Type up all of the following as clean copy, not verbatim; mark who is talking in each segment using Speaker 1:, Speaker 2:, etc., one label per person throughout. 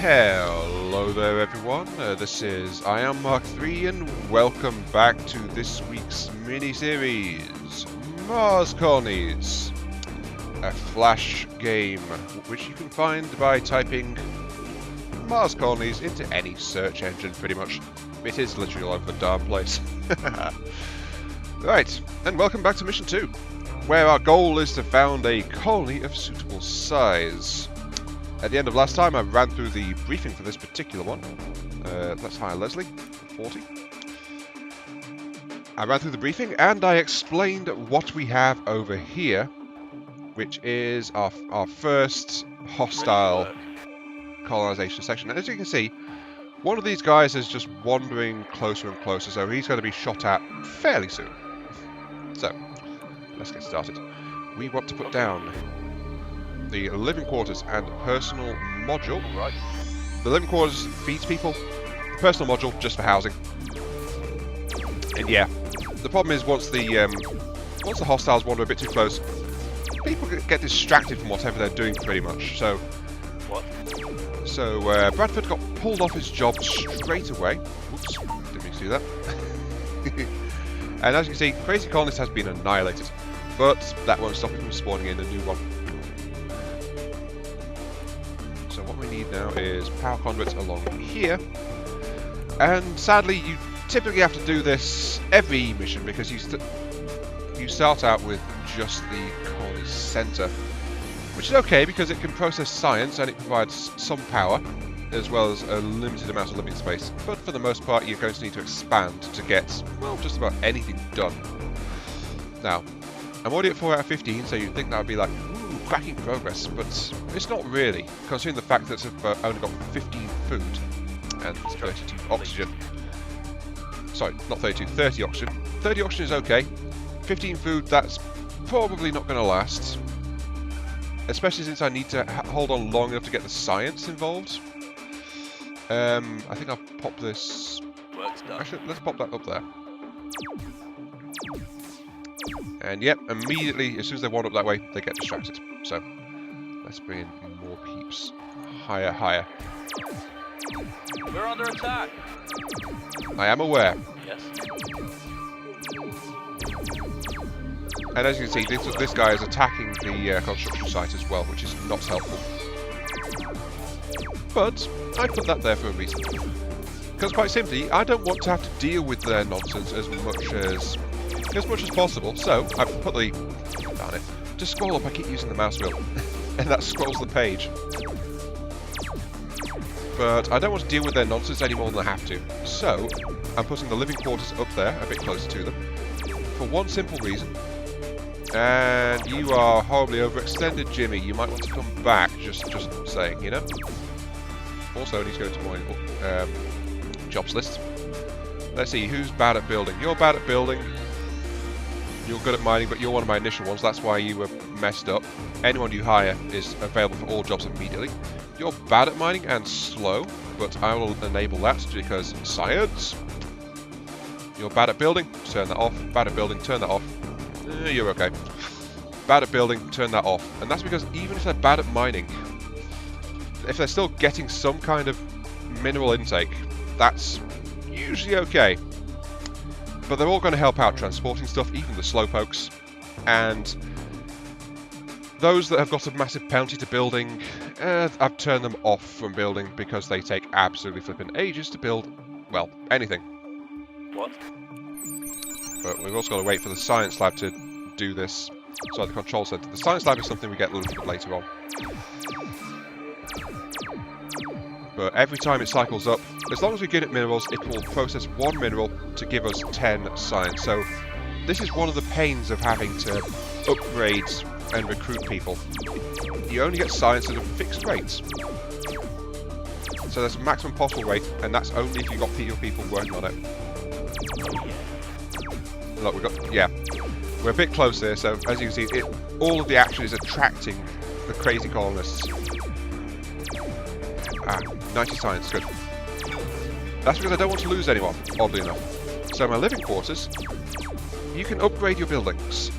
Speaker 1: Hello there everyone, this is I Am Mark III and welcome back to this week's mini-series, Mars Colonies, a Flash game which you can find by typing Mars Colonies into any search engine pretty much. It is literally all over the darn place. Right, and welcome back to Mission 2, where our goal is to found a colony of suitable size. At the end of last time, I ran through the briefing for this particular one. Let's hire Leslie, 40. I ran through the briefing and I explained what we have over here, which is our first hostile colonization section. And as you can see, one of these guys is just wandering closer and closer, so he's going to be shot at fairly soon. So, let's get started. We want to put down the living quarters and personal module. Right. The living quarters feeds people. The personal module just for housing. And yeah, the problem is once the hostiles wander a bit too close, people get distracted from whatever they're doing pretty much. So, Bradford got pulled off his job straight away. Whoops, didn't mean to do that. And as you can see, Crazy Colonist has been annihilated, but that won't stop it from spawning in a new one. So what we need now is power conduits along here, and sadly you typically have to do this every mission because you start out with just the colony center, which is okay because it can process science and it provides some power as well as a limited amount of living space, but for the most part you're going to need to expand to get, well, just about anything done. Now, I'm already at 4 out of 15, so you'd think that would be like, ooh, cracking progress, but it's not really, considering the fact that I've only got 15 food and 32 oxygen. Sorry, not 32, 30 oxygen. 30 oxygen is okay. 15 food, that's probably not going to last. Especially since I need to hold on long enough to get the science involved. I think I'll pop this... Actually, let's pop that up there. And yep, immediately, as soon as they wander up that way, they get distracted. So, let's bring in more peeps. Higher, higher.
Speaker 2: We're under attack!
Speaker 1: I am aware.
Speaker 2: Yes.
Speaker 1: And as you can see, this guy is attacking the construction site as well, which is not helpful. But I put that there for a reason. Because quite simply, I don't want to have to deal with their nonsense as much as possible. So I put the... darn it. To scroll up, I keep using the mouse wheel. And that scrolls the page. But I don't want to deal with their nonsense any more than I have to. So I'm putting the living quarters up there, a bit closer to them. For one simple reason. And you are horribly overextended, Jimmy. You might want to come back, just saying, you know? Also, I need to go to my jobs list. Let's see, who's bad at building? You're bad at building. You're good at mining, but you're one of my initial ones. That's why you were messed up. Anyone you hire is available for all jobs immediately. You're bad at mining and slow, but I will enable that because science. You're bad at building, turn that off. Bad at building, turn that off. You're okay. Bad at building, turn that off. And that's because even if they're bad at mining, if they're still getting some kind of mineral intake, that's usually okay. But they're all going to help out transporting stuff, even the slowpokes. And those that have got a massive penalty to building, I've turned them off from building because they take absolutely flipping ages to build, well, anything.
Speaker 2: What?
Speaker 1: But we've also got to wait for the science lab to do this. Sorry, the control center. The science lab is something we get a little bit later on. But every time it cycles up, as long as we give it minerals, it will process one mineral to give us 10 science. So this is one of the pains of having to upgrade and recruit people. You only get science at a fixed rate. So there's a maximum possible rate, and that's only if you've got people working on it. Look, we've got, yeah, we're a bit close here, so as you can see, all of the action is attracting the crazy colonists. 90 science, good. That's because I don't want to lose anyone, oddly enough. So my living quarters, you can upgrade your buildings.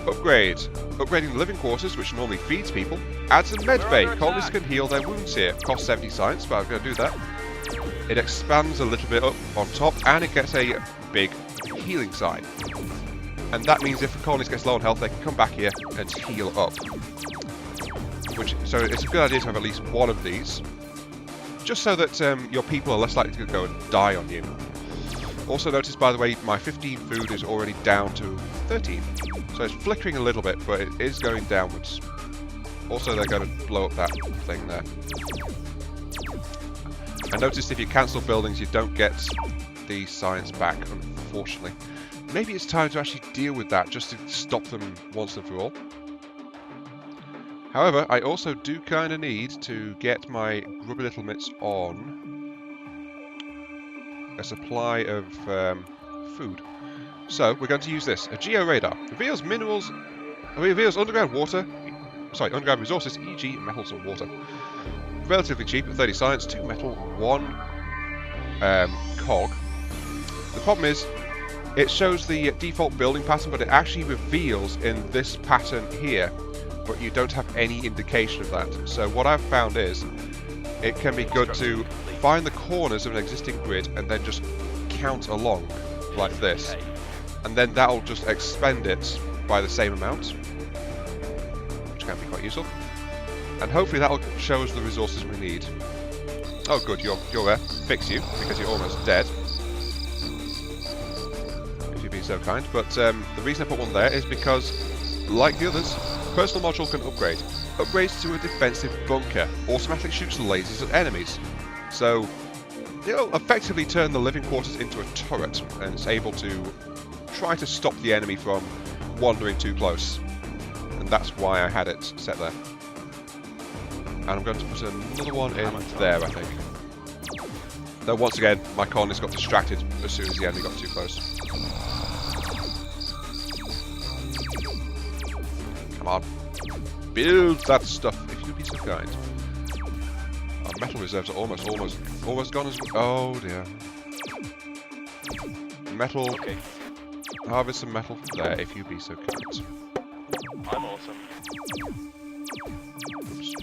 Speaker 1: Upgrade. Upgrading the living quarters, which normally feeds people, adds a med bay. Colonists can heal their wounds here. Costs 70 science, but I'm going to do that. It expands a little bit up on top, and it gets a big healing side. And that means if the colonist gets low on health, they can come back here and heal up. So it's a good idea to have at least one of these, just so that your people are less likely to go and die on you. Also notice, by the way, my 15 food is already down to 13. So it's flickering a little bit, but it is going downwards. Also, they're going to blow up that thing there. I noticed if you cancel buildings, you don't get the science back, unfortunately. Maybe it's time to actually deal with that, just to stop them once and for all. However, I also do kind of need to get my grubby little mitts on a supply of food. So we're going to use this. A geo-radar reveals underground underground resources, e.g. metals and water. Relatively cheap at 30 science, 2 metal, 1 cog. The problem is, it shows the default building pattern, but it actually reveals in this pattern here, but you don't have any indication of that. So what I've found is, it can be good to find the corners of an existing grid and then just count along like this, and then that'll just expend it by the same amount, which can be quite useful. And hopefully that'll show us the resources we need. Oh good, you're there. Fix you, because you're almost dead. If you've been so kind. But the reason I put one there is because, like the others, personal module can upgrade. Upgrades to a defensive bunker. Automatically shoots lasers at enemies. So, it'll effectively turn the living quarters into a turret, and it's able to try to stop the enemy from wandering too close. And that's why I had it set there. And I'm going to put another one in there, I think. Though once again, my colonist got distracted as soon as the enemy got too close. Come on. Build that stuff, if you'd be so kind. Our metal reserves are almost gone as well. Oh dear. Metal.
Speaker 2: Okay.
Speaker 1: Harvest some metal there, if you'd be so kind.
Speaker 2: I'm awesome.
Speaker 1: Oops.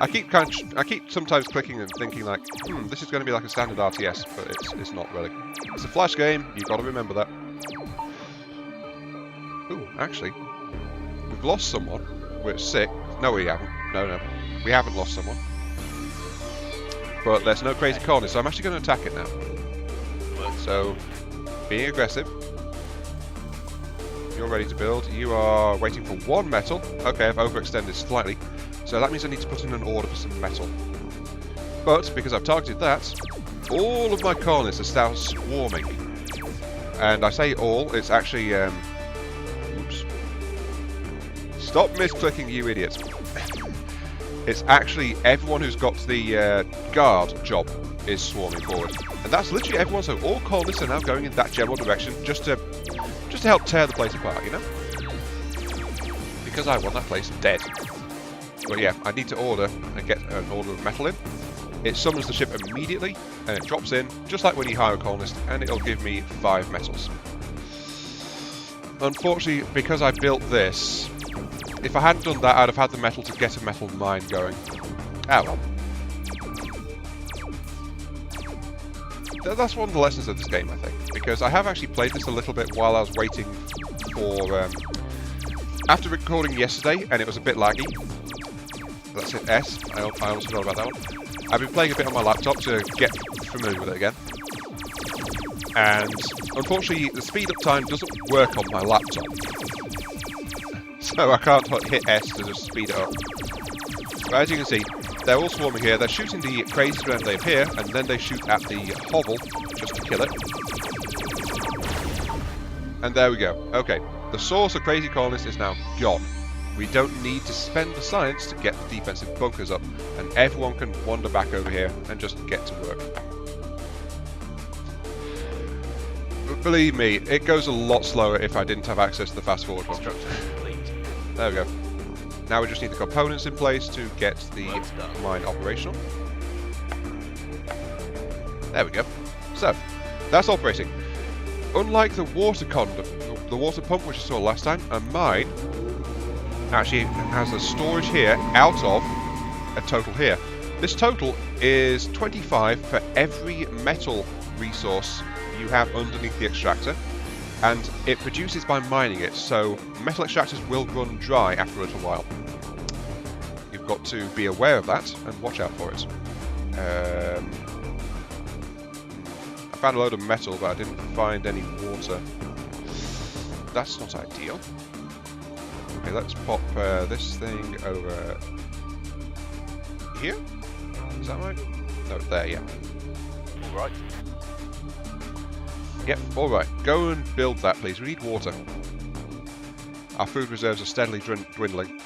Speaker 1: I keep sometimes clicking and thinking like, this is going to be like a standard RTS, but it's not really. It's a flash game. You've got to remember that. Ooh, actually, we've lost someone. We're sick. No, we haven't. No, we haven't lost someone. But there's no crazy corner, so I'm actually going to attack it now. So, being aggressive. You're ready to build. You are waiting for 1 metal. Okay, I've overextended slightly. So that means I need to put in an order for some metal. But, because I've targeted that, all of my colonists are start swarming. And I say all, it's actually... oops. Stop misclicking, you idiot. It's actually everyone who's got the guard job is swarming forward. And that's literally everyone, so all colonists are now going in that general direction just to help tear the place apart, you know? Because I want that place dead. But yeah, I need to order and get an order of metal in. It summons the ship immediately, and it drops in, just like when you hire a colonist, and it'll give me 5 metals. Unfortunately, because I built this, if I hadn't done that, I'd have had the metal to get a metal mine going. Ah well. That's one of the lessons of this game, I think, because I have actually played this a little bit while I was waiting for... after recording yesterday, and it was a bit laggy. That's it, S. I also forgot about that one. I've been playing a bit on my laptop to get familiar with it again. And unfortunately, the speed up time doesn't work on my laptop. So I can't hit S to just speed it up. But as you can see, they're all swarming here. They're shooting the crazies when they appear, and then they shoot at the hovel just to kill it. And there we go. Okay, the source of crazy colonists is now gone. We don't need to spend the science to get the defensive bunkers up, and everyone can wander back over here and just get to work. But believe me, it goes a lot slower if I didn't have access to the fast forward function. There we go. Now we just need the components in place to get the mine operational. There we go. So, that's operating. Unlike the water the water pump, which I saw last time, and mine actually has a storage here out of a total here. This total is 25 for every metal resource you have underneath the extractor, and it produces by mining it, so metal extractors will run dry after a little while. You've got to be aware of that and watch out for it. I found a load of metal, but I didn't find any water. That's not ideal. Okay, let's pop this thing over here. Is that right? No, there, yeah.
Speaker 2: Right.
Speaker 1: Yep, alright. Go and build that, please. We need water. Our food reserves are steadily dwindling.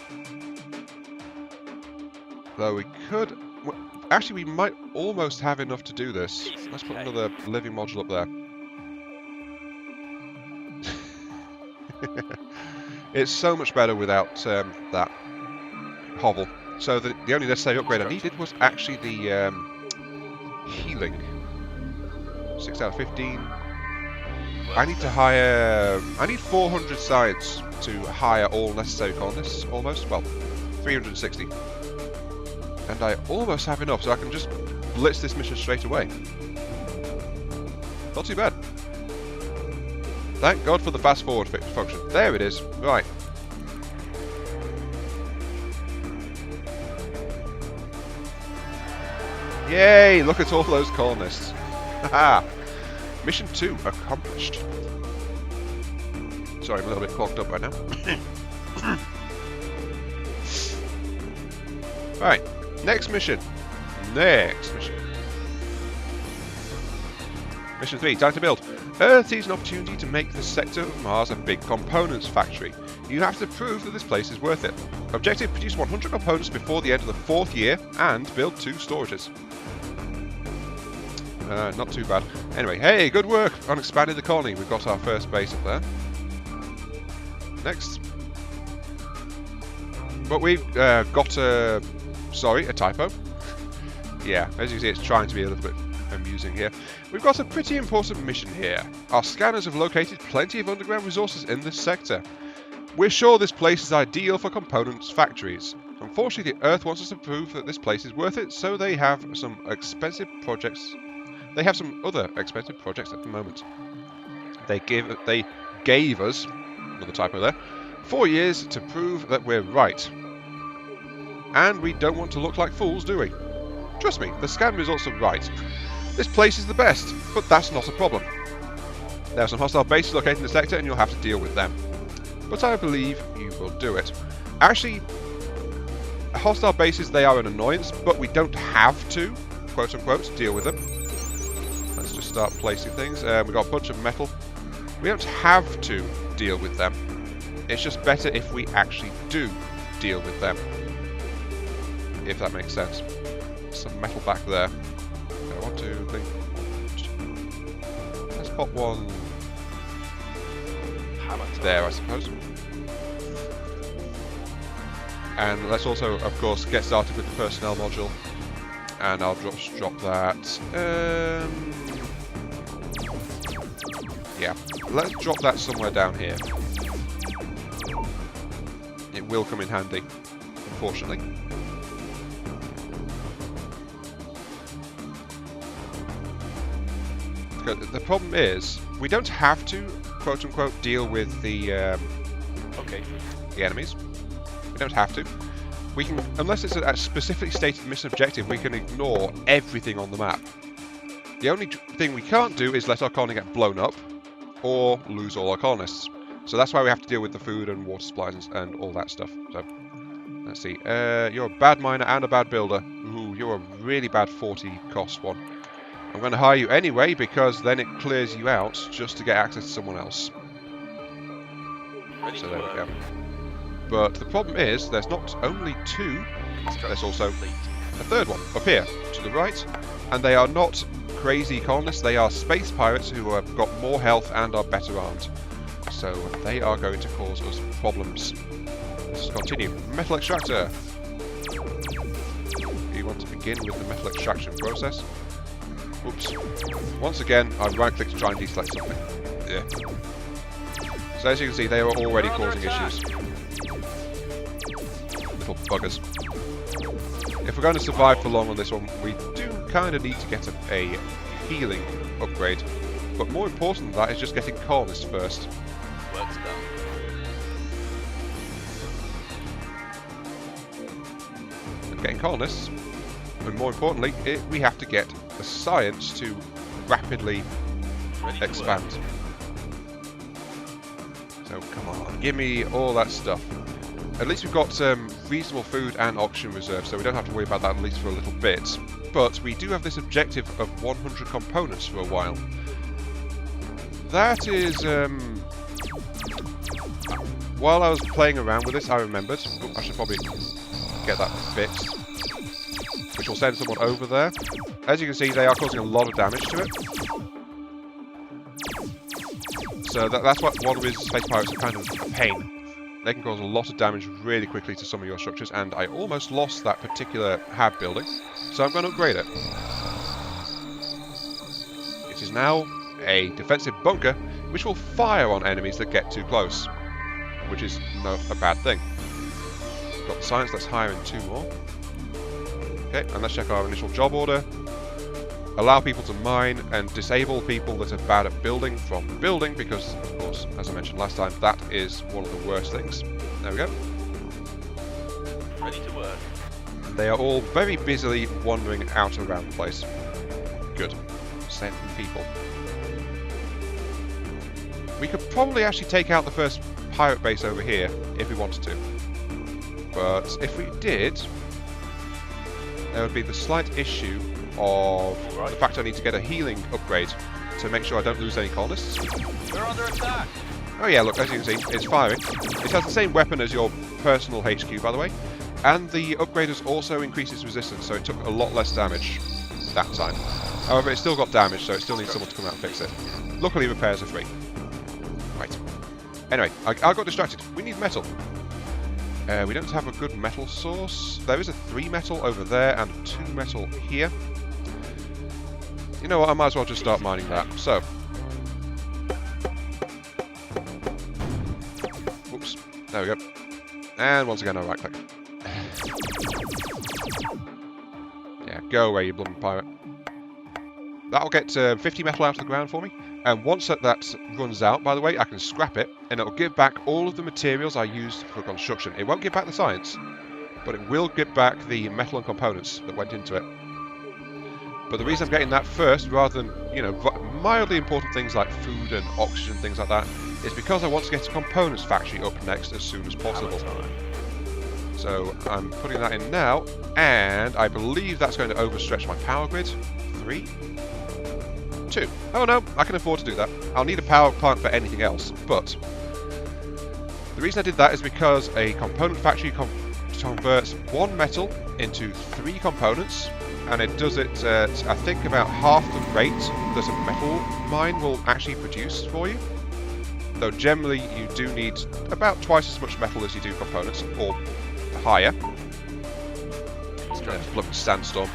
Speaker 1: Though we could... well, actually, we might almost have enough to do this. Let's put another living module up there. It's so much better without that hovel. So the only necessary upgrade I needed was actually the healing. 6 out of 15. I need to hire... I need 400 science to hire all necessary colonists, almost. Well, 360. And I almost have enough, so I can just blitz this mission straight away. Not too bad. Thank God for the fast forward function. There it is. Right. Yay! Look at all those colonists. Haha. Mission 2 accomplished. Sorry, I'm a little bit clogged up right now. Right. Next mission. Next mission. Mission 3. Time to build. Earth sees an opportunity to make the sector of Mars a big components factory. You have to prove that this place is worth it. Objective: produce 100 components before the end of the 4th year and build 2 storages. Not too bad. Anyway, hey, good work on expanding the colony. We've got our first base up there. Next. But we've got a... sorry, a typo. Yeah, as you see, it's trying to be a little bit amusing here. We've got a pretty important mission here. Our scanners have located plenty of underground resources in this sector. We're sure this place is ideal for components factories. Unfortunately, the Earth wants us to prove that this place is worth it, so they have some expensive projects. They have some other expensive projects at the moment. They gave us, another typo there, 4 years to prove that we're right. And we don't want to look like fools, do we? Trust me, the scan results are right. This place is the best, but that's not a problem. There are some hostile bases located in the sector, and you'll have to deal with them. But I believe you will do it. Actually, hostile bases, they are an annoyance, but we don't have to, quote-unquote, deal with them. Let's just start placing things. We've got a bunch of metal. We don't have to deal with them. It's just better if we actually do deal with them. If that makes sense. Some metal back there. Okay, 1, 2, 3. Let's pop one there, I suppose. And let's also, of course, get started with the personnel module. And I'll drop that. Yeah, let's drop that somewhere down here. It will come in handy, unfortunately. The problem is, we don't have to, quote-unquote, deal with the enemies. We don't have to. We can, unless it's a specifically stated mission objective, we can ignore everything on the map. The only thing we can't do is let our colony get blown up, or lose all our colonists. So that's why we have to deal with the food and water supplies and all that stuff. So, let's see. You're a bad miner and a bad builder. Ooh, you're a really bad 40 cost one. I'm going to hire you anyway, because then it clears you out just to get access to someone else. So there we go. But the problem is, there's not only 2, there's also a 3rd one, up here, to the right. And they are not crazy colonists, they are space pirates who have got more health and are better armed. So they are going to cause us problems. Let's continue. Metal extractor. You want to begin with the metal extraction process. Oops. Once again, I right-click to try and deselect something. Yeah. So as you can see, they are already causing issues. Little buggers. If we're going to survive for long on this one, we do kind of need to get a healing upgrade. But more important than that is just getting colonists first.
Speaker 2: Work's done.
Speaker 1: And getting colonists, and more importantly, we have to get the science to rapidly expand. So come on, give me all that stuff. At least we've got reasonable food and oxygen reserves, so we don't have to worry about that at least for a little bit. But we do have this objective of 100 components for a while. That is, while I was playing around with this, I remembered. Oh, I should probably get that fixed, which will send someone over there. As you can see, they are causing a lot of damage to it. So that's what one of his space pirates are kind of a pain. They can cause a lot of damage really quickly to some of your structures, and I almost lost that particular hab building, so I'm going to upgrade it. It is now a defensive bunker, which will fire on enemies that get too close, which is not a bad thing. Got the science, let's hire in 2 more. Okay, and let's check our initial job order. Allow people to mine and disable people that are bad at building from building, because, of course, as I mentioned last time, that is one of the worst things. There we go.
Speaker 2: Ready to work.
Speaker 1: And they are all very busily wandering out around the place. Good. Send people. We could probably actually take out the first pirate base over here if we wanted to. But if we did, there would be the slight issue of the fact I need to get a healing upgrade to make sure I don't lose any colonists.
Speaker 2: We're under attack!
Speaker 1: Oh yeah, look, as you can see, it's firing. It has the same weapon as your personal HQ, by the way. And the upgrade has also increased its resistance, so it took a lot less damage that time. However, it still got damage, so it still needs someone to come out and fix it. Luckily, repairs are free. Right. Anyway, I got distracted. We need metal. We don't have a good metal source. There is a 3 metal over there and 2 metal here. You know what, I might as well just start mining that. So. Whoops. There we go. And once again, I'll right click. Yeah, go away, you blooming pirate. That'll get 50 metal out of the ground for me. And once that runs out, by the way, I can scrap it, and it'll give back all of the materials I used for construction. It won't give back the science, but it will give back the metal and components that went into it. But the reason I'm getting that first, rather than, you know, mildly important things like food and oxygen, things like that, is because I want to get a components factory up next as soon as possible. So I'm putting that in now, and I believe that's going to overstretch my power grid. 3, 2. Oh no, I can afford to do that. I'll need a power plant for anything else, but the reason I did that is because a component factory converts 1 metal into 3 components, and it does it at, I think, about half the rate that a metal mine will actually produce for you. Though generally you do need about twice as much metal as you do components, or higher. Bloody sandstorm.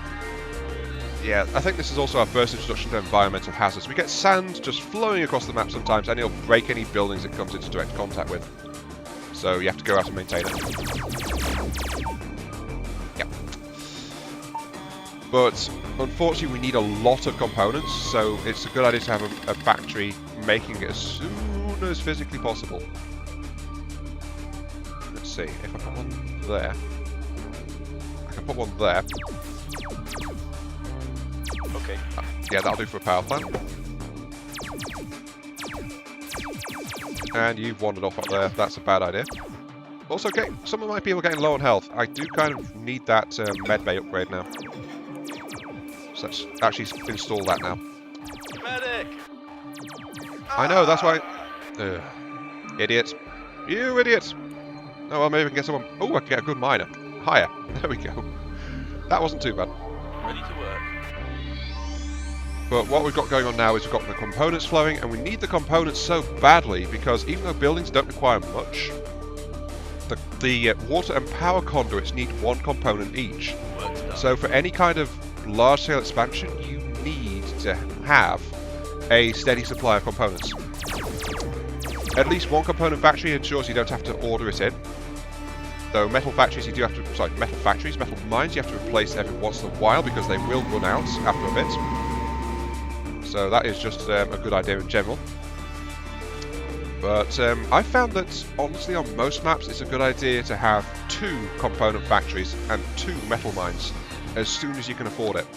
Speaker 1: Yeah, I think this is also our first introduction to environmental hazards. We get sand just flowing across the map sometimes, and it'll break any buildings it comes into direct contact with. So you have to go out and maintain it. Yeah. But unfortunately we need a lot of components, so it's a good idea to have a factory making it as soon as physically possible. Let's see, if I put one there. I can put one there.
Speaker 2: Okay.
Speaker 1: Yeah, that'll do for a power plant. And you've wandered off up there. That's a bad idea. Also, some of my people getting low on health. I do kind of need that med bay upgrade now. So let's actually install that now.
Speaker 2: Medic!
Speaker 1: I know, that's why... idiots. You idiots! Oh, well, maybe we can get someone... Oh, I can get a good miner. Higher. There we go. That wasn't too bad.
Speaker 2: Ready to work.
Speaker 1: But what we've got going on now is we've got the components flowing, and we need the components so badly because even though buildings don't require much, the water and power conduits need 1 component each. So for any kind of large-scale expansion, you need to have a steady supply of components. at least one component factory ensures you don't have to order it in. Though metal factories, you do have to, sorry, metal factories, metal mines, you have to replace every once in a while because they will run out after a bit. So that is just a good idea in general. But I found that, honestly, on most maps, it's a good idea to have 2 component factories and 2 metal mines as soon as you can afford it.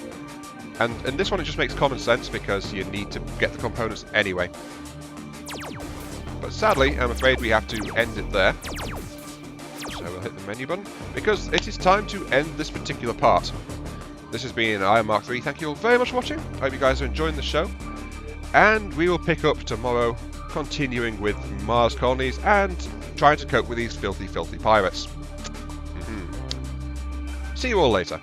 Speaker 1: And in this one, it just makes common sense because you need to get the components anyway. But sadly, I'm afraid we have to end it there. So we'll hit the menu button, because it is time to end this particular part. This has been Iron Mark 3. Thank you all very much for watching. I hope you guys are enjoying the show. And we will pick up tomorrow, continuing with Mars colonies and trying to cope with these filthy, filthy pirates. See you all later.